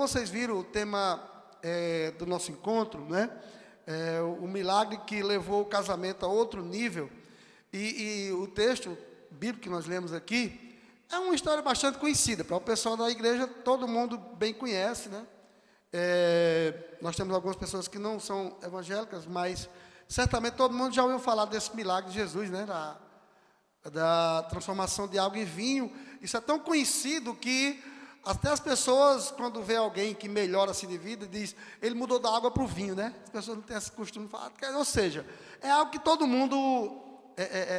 vocês viram o tema do nosso encontro, né? O milagre que levou o casamento a outro nível. E o texto bíblico que nós lemos aqui é uma história bastante conhecida. Para o pessoal da igreja, todo mundo bem conhece, né? Nós temos algumas pessoas que não são evangélicas, mas certamente todo mundo já ouviu falar desse milagre de Jesus, né? Da transformação de água em vinho. Isso é tão conhecido que até as pessoas, quando vê alguém que melhora assim de vida, diz, ele mudou da água para o vinho, né? As pessoas não têm esse costume de falar. Ou seja, é algo que todo mundo,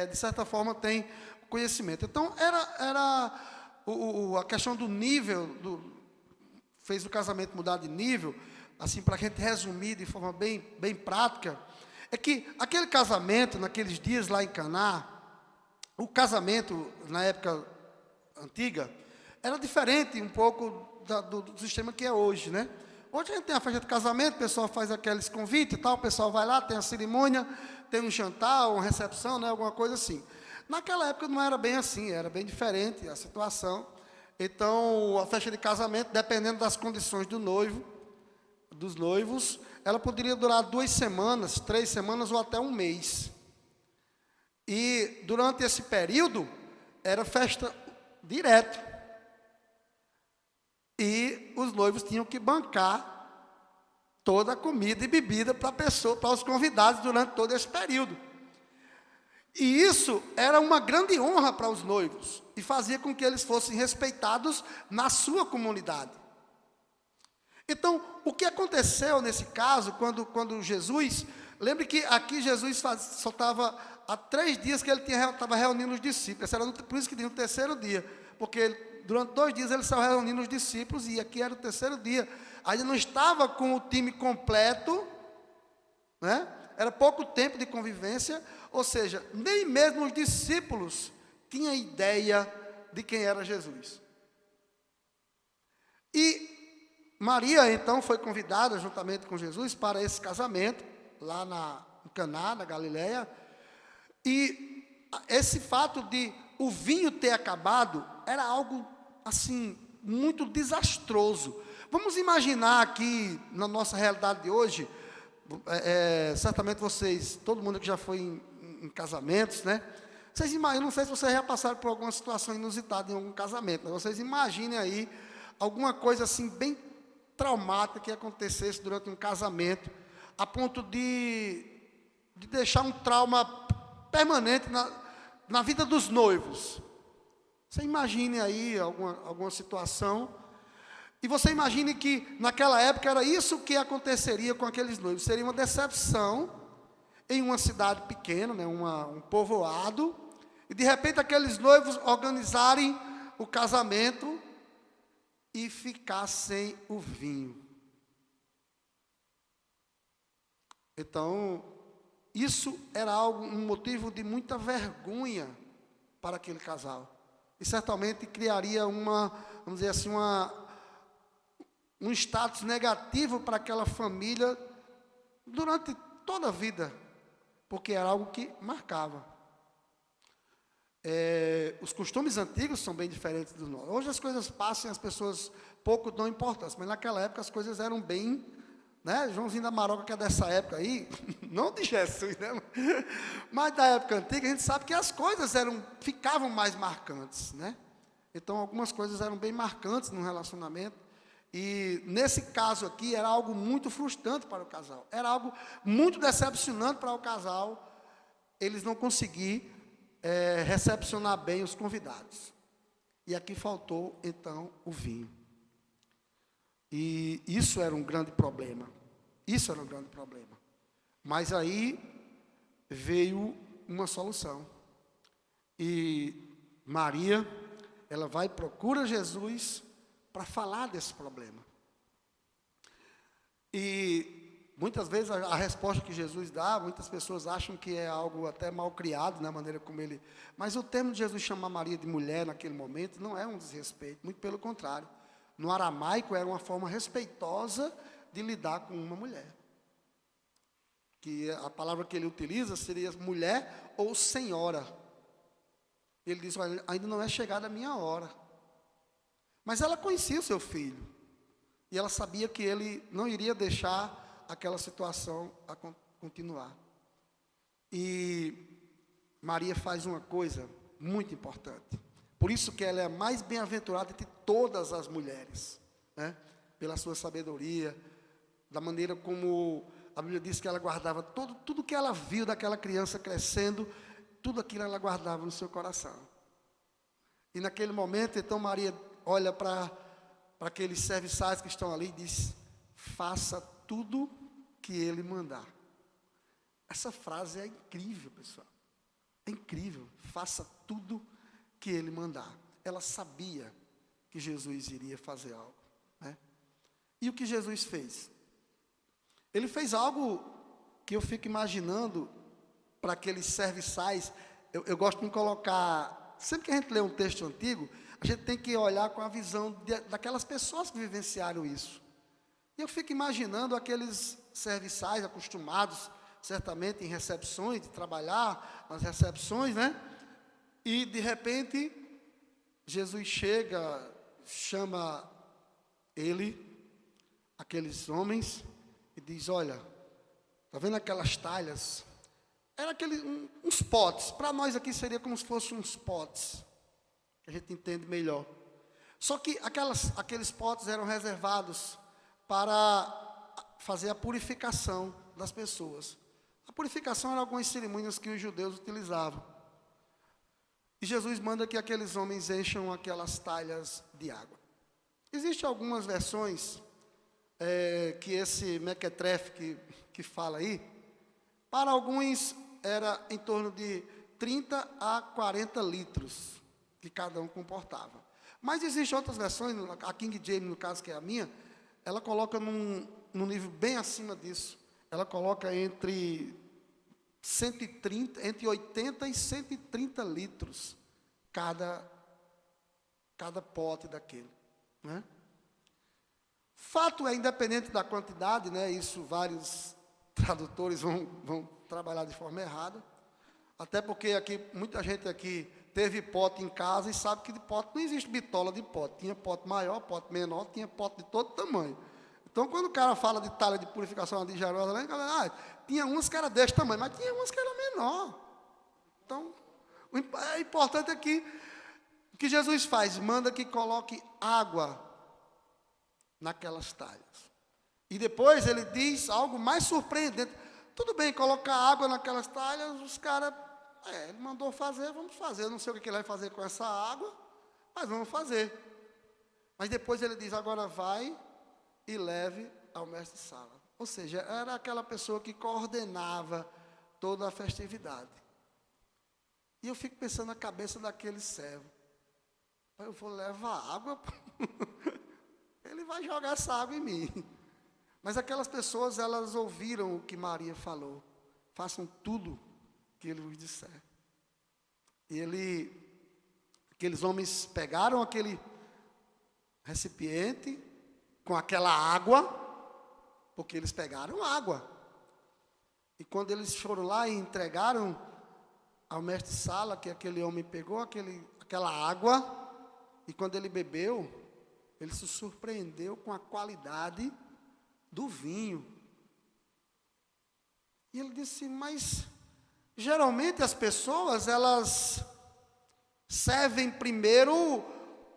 de certa forma, tem conhecimento. Então, a questão do nível, fez o casamento mudar de nível, assim, para a gente resumir de forma bem prática, é que aquele casamento, naqueles dias lá em Caná, o casamento, na época antiga, era diferente um pouco do sistema que é hoje, né? Hoje a gente tem a festa de casamento, o pessoal faz aqueles convites e tal, o pessoal vai lá, tem a cerimônia, tem um jantar, uma recepção, né? Alguma coisa assim. Naquela época não era bem assim, era bem diferente a situação. Então, a festa de casamento, dependendo das condições dos noivos, ela poderia durar 2 semanas, 3 semanas ou até um mês. E durante esse período, era festa direto. E os noivos tinham que bancar toda a comida e bebida para os convidados durante todo esse período. E isso era uma grande honra para os noivos e fazia com que eles fossem respeitados na sua comunidade. Então, o que aconteceu nesse caso, quando Jesus... Lembre que aqui Jesus só estava há 3 dias que ele estava reunindo os discípulos. Por isso que tinha o 3º dia, porque durante 2 dias ele estava reunindo os discípulos e aqui era o 3º dia. Ainda não estava com o time completo, né? Era pouco tempo de convivência, ou seja, nem mesmo os discípulos tinham ideia de quem era Jesus. E Maria, então, foi convidada, juntamente com Jesus, para esse casamento, lá em Caná, na Galileia. E esse fato de o vinho ter acabado era algo, assim, muito desastroso. Vamos imaginar aqui, na nossa realidade de hoje, certamente vocês, todo mundo que já foi em casamentos, né? Eu não sei se vocês já passaram por alguma situação inusitada em algum casamento, mas vocês imaginem aí alguma coisa assim bem traumática que acontecesse durante um casamento, a ponto de deixar um trauma permanente na vida dos noivos. Você imagine aí alguma situação, e você imagine que naquela época era isso que aconteceria com aqueles noivos. Seria uma decepção em uma cidade pequena, né, um povoado, e de repente aqueles noivos organizarem o casamento e ficar sem o vinho. Então, isso era um motivo de muita vergonha para aquele casal. E certamente criaria vamos dizer assim, um status negativo para aquela família durante toda a vida, porque era algo que marcava. Os costumes antigos são bem diferentes dos nossos. Hoje as coisas passam e as pessoas pouco dão importância, mas naquela época as coisas eram bem, né? Joãozinho da Maroca, que é dessa época aí, não de Jesus, né? Mas da época antiga, a gente sabe que as coisas ficavam mais marcantes, né? Então, algumas coisas eram bem marcantes no relacionamento. E, nesse caso aqui, era algo muito frustrante para o casal. Era algo muito decepcionante para o casal. Eles não conseguiram recepcionar bem os convidados. E aqui faltou, então, o vinho. E isso era um grande problema. Isso era um grande problema. Mas aí veio uma solução. E Maria, ela vai e procura Jesus para falar desse problema. E muitas vezes a resposta que Jesus dá, muitas pessoas acham que é algo até mal criado, na maneira como ele... Mas o termo de Jesus chamar Maria de mulher naquele momento não é um desrespeito, muito pelo contrário. No aramaico era uma forma respeitosa de lidar com uma mulher. Que a palavra que ele utiliza seria mulher ou senhora. Ele diz, olha, ainda não é chegada a minha hora. Mas ela conhecia o seu filho. E ela sabia que ele não iria deixar aquela situação continuar. E Maria faz uma coisa muito importante. Por isso que ela é a mais bem-aventurada de todas as mulheres, né? Pela sua sabedoria, da maneira como a Bíblia diz que ela guardava tudo que ela viu daquela criança crescendo, tudo aquilo ela guardava no seu coração. E naquele momento, então, Maria olha para aqueles serviçais que estão ali e diz: faça tudo que ele mandar. Essa frase é incrível, pessoal. É incrível. Faça tudo que ele mandar. Ela sabia que Jesus iria fazer algo, né? E o que Jesus fez? Ele fez algo que eu fico imaginando para aqueles serviçais. Eu gosto de me colocar, sempre que a gente lê um texto antigo, a gente tem que olhar com a visão daquelas pessoas que vivenciaram isso. E eu fico imaginando aqueles serviçais acostumados, certamente em recepções, de trabalhar nas recepções, né? E de repente, Jesus chega, chama aqueles homens, e diz: olha, está vendo aquelas talhas? Era uns potes, para nós aqui seria como se fossem uns potes, que a gente entende melhor. Só que aqueles potes eram reservados para fazer a purificação das pessoas. A purificação eram algumas cerimônias que os judeus utilizavam. E Jesus manda que aqueles homens encham aquelas talhas de água. Existem algumas versões que esse mequetrefe que fala aí, para alguns era em torno de 30 a 40 litros que cada um comportava. Mas existem outras versões, a King James, no caso, que é a minha, ela coloca num nível bem acima disso. Ela coloca entre 80 e 130 litros cada pote daquele, né? Fato é, independente da quantidade, né? Isso vários tradutores vão trabalhar de forma errada. Até porque aqui, muita gente aqui teve pote em casa e sabe que de pote não existe bitola de pote. Tinha pote maior, pote menor, tinha pote de todo tamanho. Então, quando o cara fala de talha de purificação de Jerusalém, tinha uns que era desse tamanho, mas tinha uns que era menor. Então, o importante é que o que Jesus faz? Manda que coloque água naquelas talhas. E depois ele diz algo mais surpreendente. Tudo bem, colocar água naquelas talhas, os caras, ele mandou fazer, vamos fazer. Eu não sei o que ele vai fazer com essa água, mas vamos fazer. Mas depois ele diz: agora vai e leve ao mestre-sala. Ou seja, era aquela pessoa que coordenava toda a festividade. E eu fico pensando na cabeça daquele servo. Eu vou levar água, ele vai jogar essa água em mim. Mas aquelas pessoas, elas ouviram o que Maria falou. Façam tudo que ele vos disser. E aqueles homens pegaram aquele recipiente com aquela água, porque eles pegaram água. E quando eles foram lá e entregaram ao mestre-sala, que aquele homem pegou aquela água, e quando ele bebeu, ele se surpreendeu com a qualidade do vinho. E ele disse: mas geralmente as pessoas, elas servem primeiro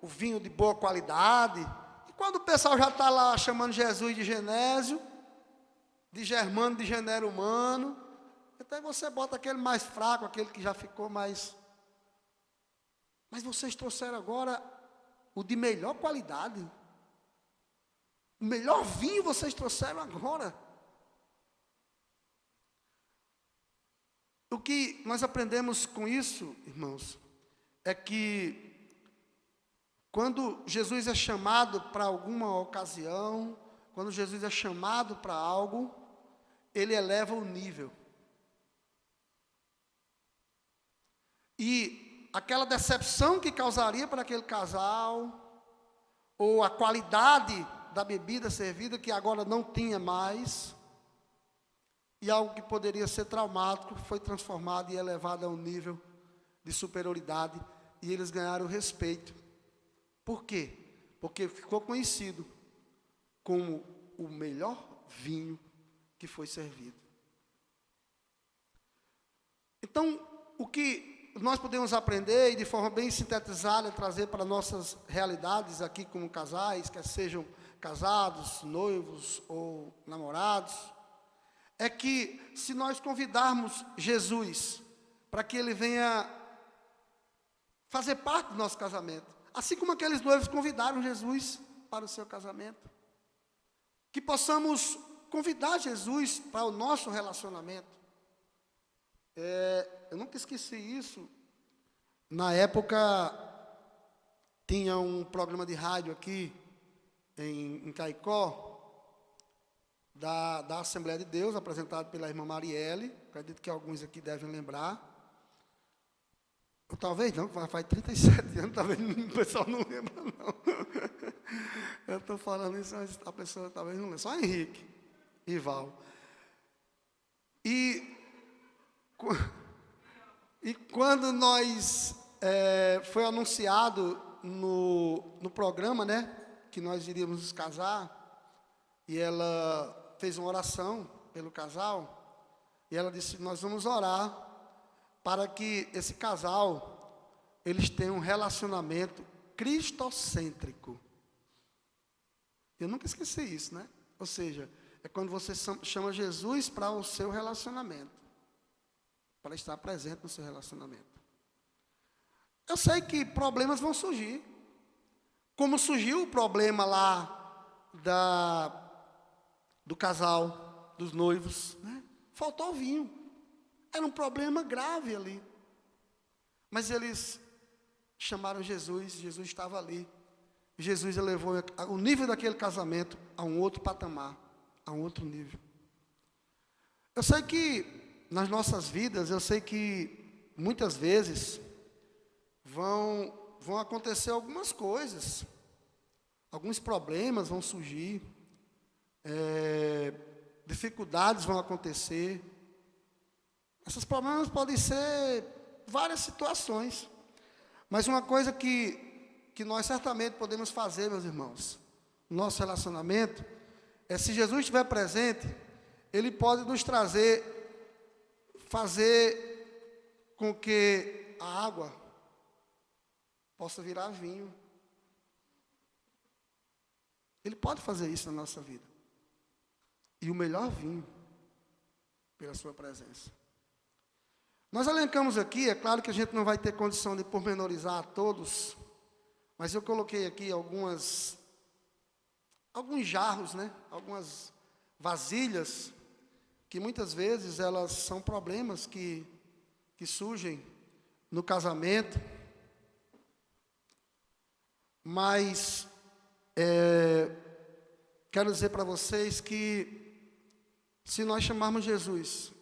o vinho de boa qualidade, e quando o pessoal já está lá chamando Jesus de Genésio, de Germano, de Genero Humano, até você bota aquele mais fraco, aquele que já ficou mais... Mas vocês trouxeram agora o de melhor qualidade. O melhor vinho vocês trouxeram agora. O que nós aprendemos com isso, irmãos, é que quando Jesus é chamado para alguma ocasião, quando Jesus é chamado para algo, ele eleva o nível. E aquela decepção que causaria para aquele casal, ou a qualidade da bebida servida, que agora não tinha mais, e algo que poderia ser traumático, foi transformado e elevado a um nível de superioridade, e eles ganharam respeito. Por quê? Porque ficou conhecido como o melhor vinho que foi servido. Então, o que nós podemos aprender e de forma bem sintetizada trazer para nossas realidades aqui como casais, quer sejam casados, noivos ou namorados, é que se nós convidarmos Jesus para que Ele venha fazer parte do nosso casamento, assim como aqueles noivos convidaram Jesus para o seu casamento, que possamos convidar Jesus para o nosso relacionamento. Eu nunca esqueci isso. Na época, tinha um programa de rádio aqui, em Caicó, da Assembleia de Deus, apresentado pela irmã Marielle. Acredito que alguns aqui devem lembrar. Ou talvez não, faz 37 anos, talvez o pessoal não lembra, não. Eu estou falando isso, mas a pessoa talvez não lembra. Só Henrique e Val. E quando nós foi anunciado no programa, né, que nós iríamos nos casar, e ela fez uma oração pelo casal, e ela disse: nós vamos orar para que esse casal, eles tenham um relacionamento cristocêntrico. Eu nunca esqueci isso, né? Ou seja, é quando você chama Jesus para o seu relacionamento, para estar presente no seu relacionamento. Eu sei que problemas vão surgir, como surgiu o problema lá do casal, dos noivos, né? Faltou vinho. Era um problema grave ali. Mas eles chamaram Jesus, Jesus estava ali. Jesus elevou o nível daquele casamento a um outro patamar, a um outro nível. Eu sei que nas nossas vidas, eu sei que muitas vezes vão acontecer algumas coisas, alguns problemas vão surgir, dificuldades vão acontecer. Esses problemas podem ser várias situações, mas uma coisa que nós certamente podemos fazer, meus irmãos, no nosso relacionamento, é, se Jesus estiver presente, Ele pode nos fazer com que a água possa virar vinho. Ele pode fazer isso na nossa vida. E o melhor vinho, pela sua presença. Nós elencamos aqui, é claro que a gente não vai ter condição de pormenorizar a todos, mas eu coloquei aqui alguns jarros, né? Algumas vasilhas, que muitas vezes elas são problemas que surgem no casamento, mas quero dizer para vocês que se nós chamarmos Jesus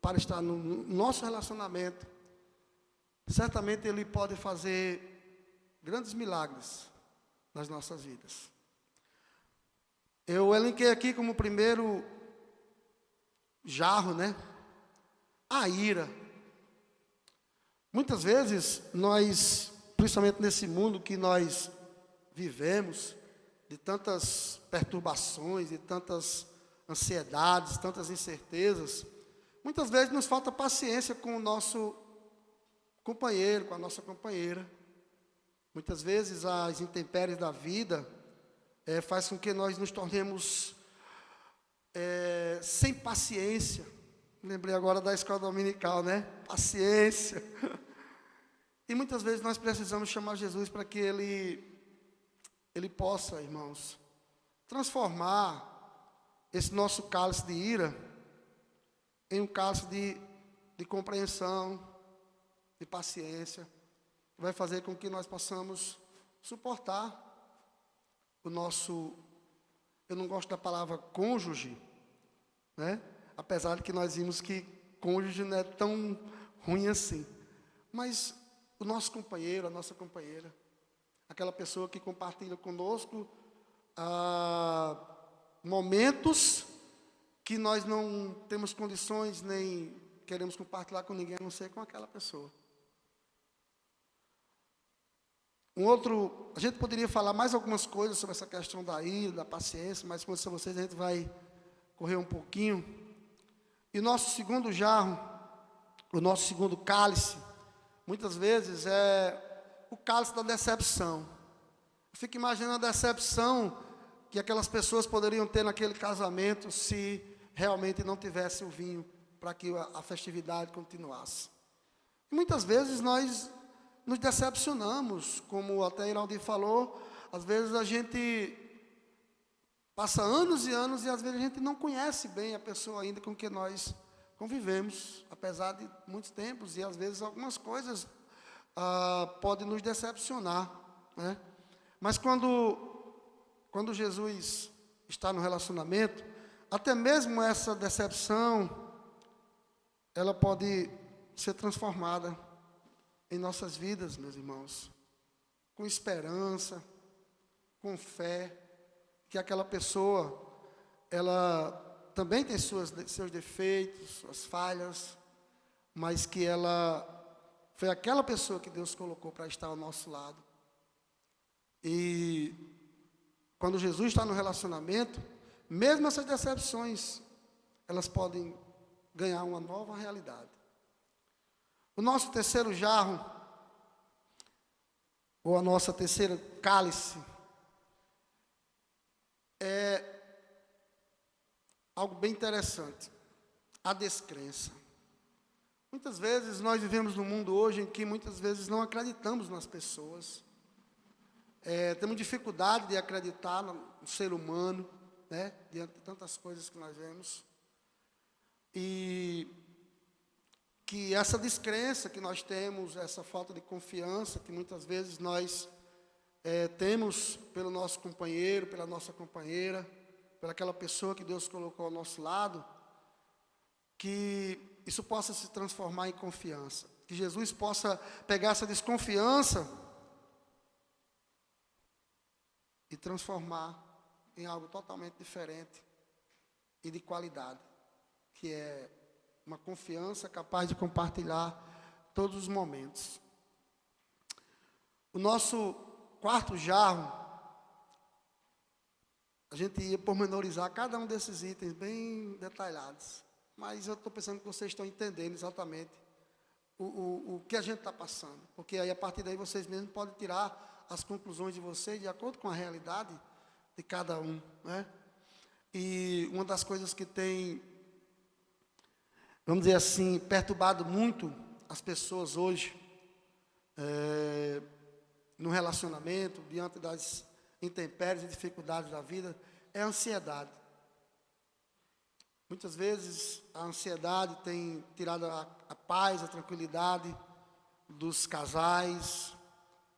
para estar no nosso relacionamento, certamente Ele pode fazer grandes milagres nas nossas vidas. Eu elenquei aqui como primeiro jarro, né? A ira. Muitas vezes nós, principalmente nesse mundo que nós vivemos, de tantas perturbações, de tantas ansiedades, tantas incertezas, muitas vezes nos falta paciência com o nosso companheiro, com a nossa companheira. Muitas vezes as intempéries da vida faz com que nós nos tornemos sem paciência. Lembrei agora da escola dominical, né? Paciência. E muitas vezes nós precisamos chamar Jesus para que Ele possa, irmãos, transformar esse nosso cálice de ira em um cálice de compreensão, de paciência, que vai fazer com que nós possamos suportar o nosso, eu não gosto da palavra cônjuge, né? Apesar de que nós vimos que cônjuge não é tão ruim assim, mas o nosso companheiro, a nossa companheira, aquela pessoa que compartilha conosco momentos que nós não temos condições nem queremos compartilhar com ninguém, a não ser com aquela pessoa. A gente poderia falar mais algumas coisas sobre essa questão da ira, da paciência, mas com vocês a gente vai correr um pouquinho. E o nosso segundo jarro, o nosso segundo cálice, muitas vezes é o cálice da decepção. Eu fico imaginando a decepção que aquelas pessoas poderiam ter naquele casamento se realmente não tivesse o vinho para que a festividade continuasse. E muitas vezes nós nos decepcionamos, como até Iraldi falou, às vezes a gente passa anos e anos e às vezes a gente não conhece bem a pessoa ainda com que nós convivemos, apesar de muitos tempos, e às vezes algumas coisas podem nos decepcionar, né? Mas quando Jesus está no relacionamento, até mesmo essa decepção, ela pode ser transformada em nossas vidas, meus irmãos, com esperança, com fé, que aquela pessoa, ela também tem seus defeitos, suas falhas, mas que ela foi aquela pessoa que Deus colocou para estar ao nosso lado. E quando Jesus está no relacionamento, mesmo essas decepções, elas podem ganhar uma nova realidade. O nosso terceiro jarro, ou a nossa terceira cálice, é algo bem interessante, a descrença. Muitas vezes nós vivemos num mundo hoje em que muitas vezes não acreditamos nas pessoas. Temos dificuldade de acreditar no ser humano, né, diante de tantas coisas que nós vemos. E que essa descrença que nós temos, essa falta de confiança que muitas vezes nós temos pelo nosso companheiro, pela nossa companheira, pelaquela pessoa que Deus colocou ao nosso lado, que isso possa se transformar em confiança. Que Jesus possa pegar essa desconfiança e transformar em algo totalmente diferente e de qualidade, que é uma confiança capaz de compartilhar todos os momentos. O nosso quarto jarro, a gente ia pormenorizar cada um desses itens bem detalhados, mas eu estou pensando que vocês estão entendendo exatamente o que a gente está passando, porque aí a partir daí vocês mesmos podem tirar as conclusões de vocês de acordo com a realidade de cada um, né? E uma das coisas que tem, vamos dizer assim, perturbado muito as pessoas hoje, no relacionamento, diante das intempéries e dificuldades da vida, é a ansiedade. Muitas vezes a ansiedade tem tirado a paz, a tranquilidade dos casais,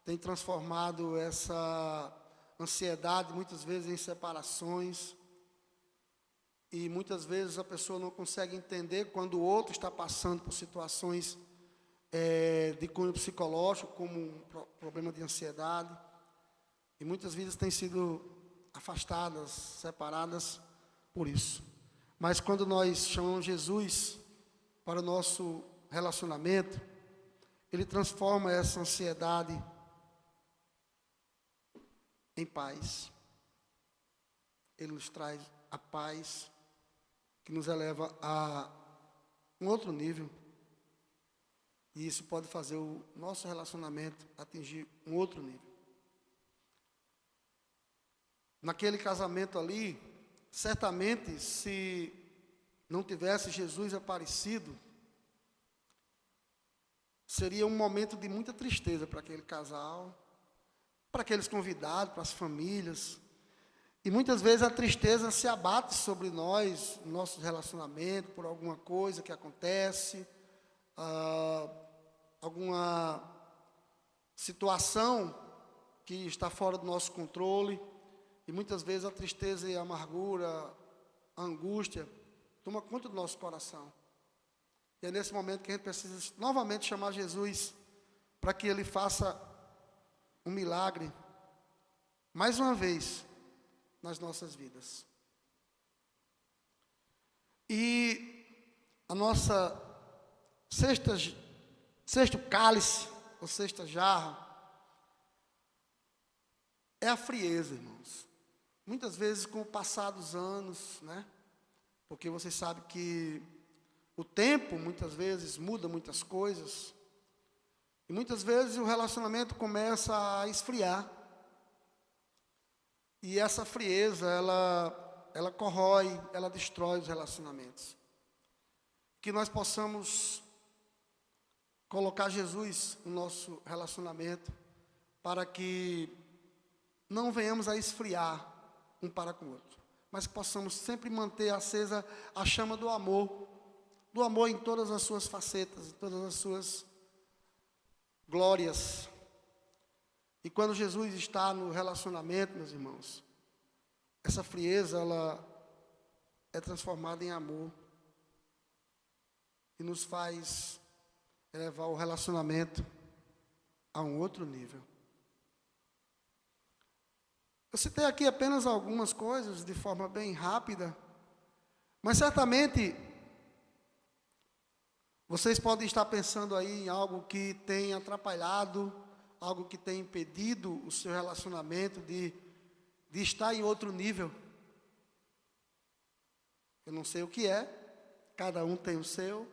tem transformado essa ansiedade muitas vezes em separações. E muitas vezes a pessoa não consegue entender quando o outro está passando por situações de cunho psicológico, como um problema de ansiedade. E muitas vidas têm sido afastadas, separadas por isso. Mas quando nós chamamos Jesus para o nosso relacionamento, Ele transforma essa ansiedade em paz. Ele nos traz a paz que nos eleva a um outro nível. E isso pode fazer o nosso relacionamento atingir um outro nível. Naquele casamento ali, certamente, se não tivesse Jesus aparecido, seria um momento de muita tristeza para aquele casal, para aqueles convidados, para as famílias. E muitas vezes a tristeza se abate sobre nós, no nosso relacionamento, por alguma coisa que acontece, alguma situação que está fora do nosso controle. E muitas vezes a tristeza e a amargura, a angústia, toma conta do nosso coração. E é nesse momento que a gente precisa novamente chamar Jesus para que Ele faça um milagre, mais uma vez, nas nossas vidas. E a nossa sexto cálice, ou sexta jarra, é a frieza, irmãos. Muitas vezes, com o passar dos anos, né? Porque você sabe que o tempo, muitas vezes, muda muitas coisas. E muitas vezes o relacionamento começa a esfriar. E essa frieza, ela corrói, ela destrói os relacionamentos. Que nós possamos colocar Jesus no nosso relacionamento, para que não venhamos a esfriar um para com o outro, mas que possamos sempre manter acesa a chama do amor em todas as suas facetas, em todas as suas glórias. E quando Jesus está no relacionamento, meus irmãos, essa frieza, ela é transformada em amor e nos faz elevar o relacionamento a um outro nível. Eu citei aqui apenas algumas coisas de forma bem rápida, mas certamente vocês podem estar pensando aí em algo que tem atrapalhado, algo que tem impedido o seu relacionamento de estar em outro nível. Eu não sei o que é, cada um tem o seu,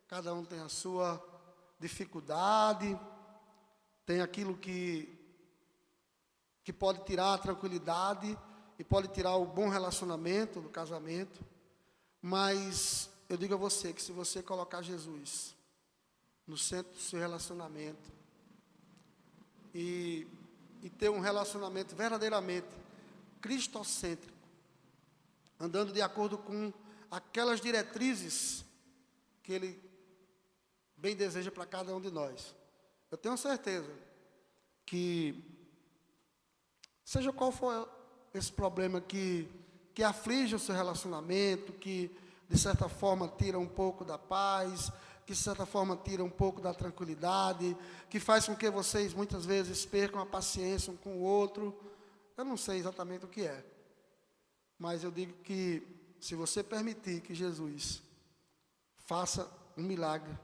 cada um tem a sua dificuldade, tem aquilo que pode tirar a tranquilidade e pode tirar o bom relacionamento do casamento. Mas eu digo a você que se você colocar Jesus no centro do seu relacionamento e ter um relacionamento verdadeiramente cristocêntrico, andando de acordo com aquelas diretrizes que Ele bem deseja para cada um de nós, eu tenho certeza que, seja qual for esse problema que aflige o seu relacionamento, que de certa forma tira um pouco da paz, que de certa forma tira um pouco da tranquilidade, que faz com que vocês muitas vezes percam a paciência um com o outro, eu não sei exatamente o que é, mas eu digo que se você permitir que Jesus faça um milagre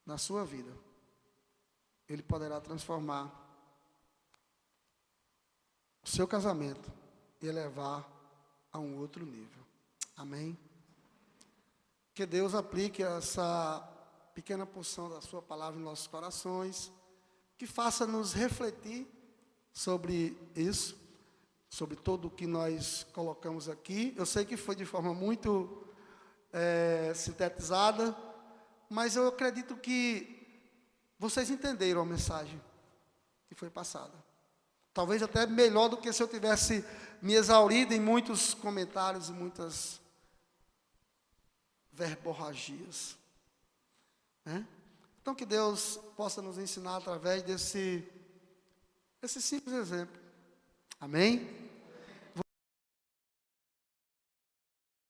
na sua vida, Ele poderá transformar o seu casamento e elevar a um outro nível. Amém? Que Deus aplique essa pequena porção da sua palavra em nossos corações, que faça-nos refletir sobre isso, sobre tudo o que nós colocamos aqui. Eu sei que foi de forma muito sintetizada, mas eu acredito que vocês entenderam a mensagem que foi passada. Talvez até melhor do que se eu tivesse me exaurido em muitos comentários e muitas verborragias, né? Então que Deus possa nos ensinar através desse simples exemplo. Amém?